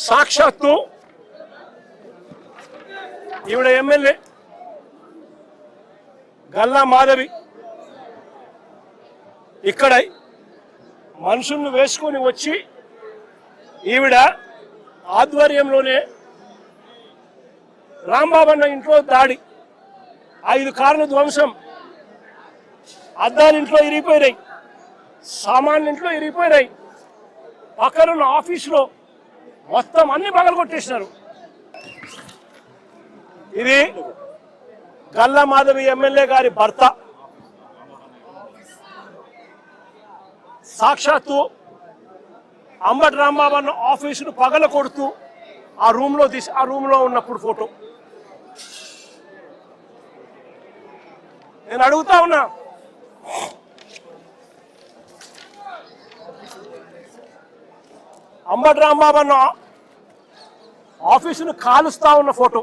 సాక్షాత్తు ఈవిడ ఎమ్మెల్యే గల్లా మాధవి ఇక్కడ మనుషులను వేసుకొని వచ్చి ఈవిడ ఆధ్వర్యంలోనే రాంబాబు అన్న ఇంట్లో దాడి, 5 కార్లు ధ్వంసం, అద్దాలు ఇంట్లో ఇరిగిపోయినాయి, సామాన్లు ఇంట్లో ఇరిగిపోయినాయి, పక్కనున్న ఆఫీసులో మొత్తం అన్ని పగలగొట్టేసినారు. ఇది గల్లా మాధవి ఎమ్మెల్యే గారి భర్త సాక్షాత్తు అంబటి రాంబాబు అన్న ఆఫీసును పగల కొడుతూ ఆ రూమ్లో ఉన్నప్పుడు ఫోటో. నేను అడుగుతా ఉన్నా, అంబటి రాంబాబు అన్న ఆఫీసును కాలుస్తా ఉన్న ఫోటో